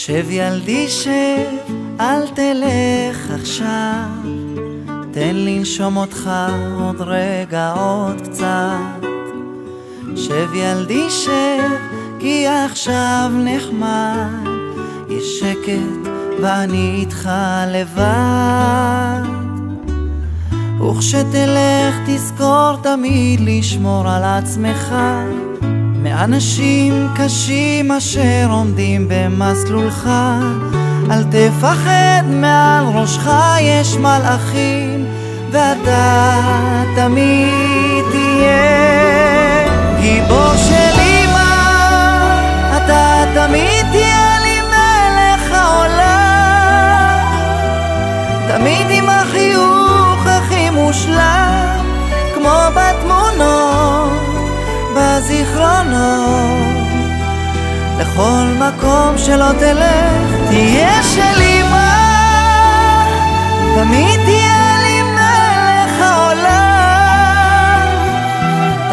שב ילדי שב, אל תלך עכשיו, תן לנשום אותך עוד רגע עוד קצת. שב ילדי שב, כי עכשיו נחמד, יש שקט ואני איתך לבד. וכשתלך תזכור תמיד לשמור על עצמך מאנשים קשים אשר עומדים במסלולך. אל תפחד, מעל ראשך יש מלאכים, ואתה תמיד תהיה גיבור של אמא. אתה תמיד תהיה לי מלך העולם, תמיד עם החיוך הכי מושלם, כמו בתמונות, בזיכרונות. לכל מקום שלא תלך תהיה של אמא, תמיד תהיה לי מלך העולם,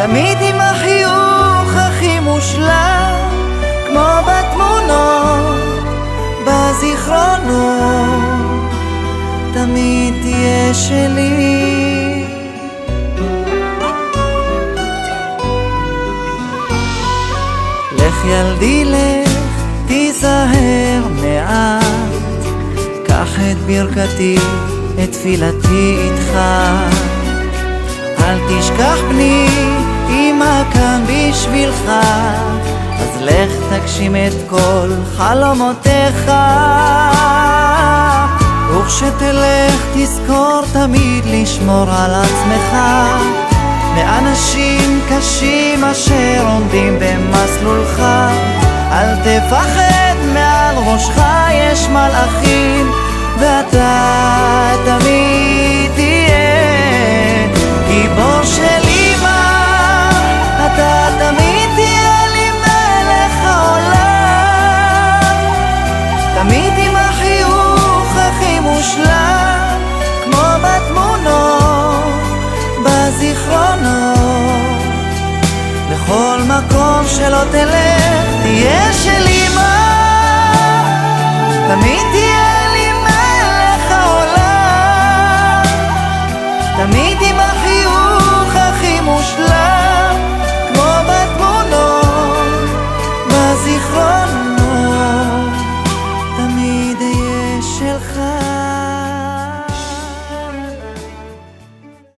תמיד עם החיוך הכי מושלם, כמו בתמונות, בזיכרונות, תמיד תהיה שלי. לך ילדי לך, תיזהר מעט, קח את ברכתי, את תפילתי איתך. אל תשכח בני, אמא כאן בשבילך, אז לך תגשים את כל חלומותיך. וכשתלך תזכור תמיד לשמור על עצמך מאנשים קשים אשר עומדים במסלולך. אל תפחד, מעל ראשך יש מלאכים, ואתה תמיד תהיה גיבור של אמא. אתה תמיד תהיה לי מלך העולם, תמיד עם החיוך הכי מושלם, כמו בתמונות, בזיכרונות. לכל מקום שלא תלך תהיה של אמא, תמיד תהיה לי מלך העולם, תמיד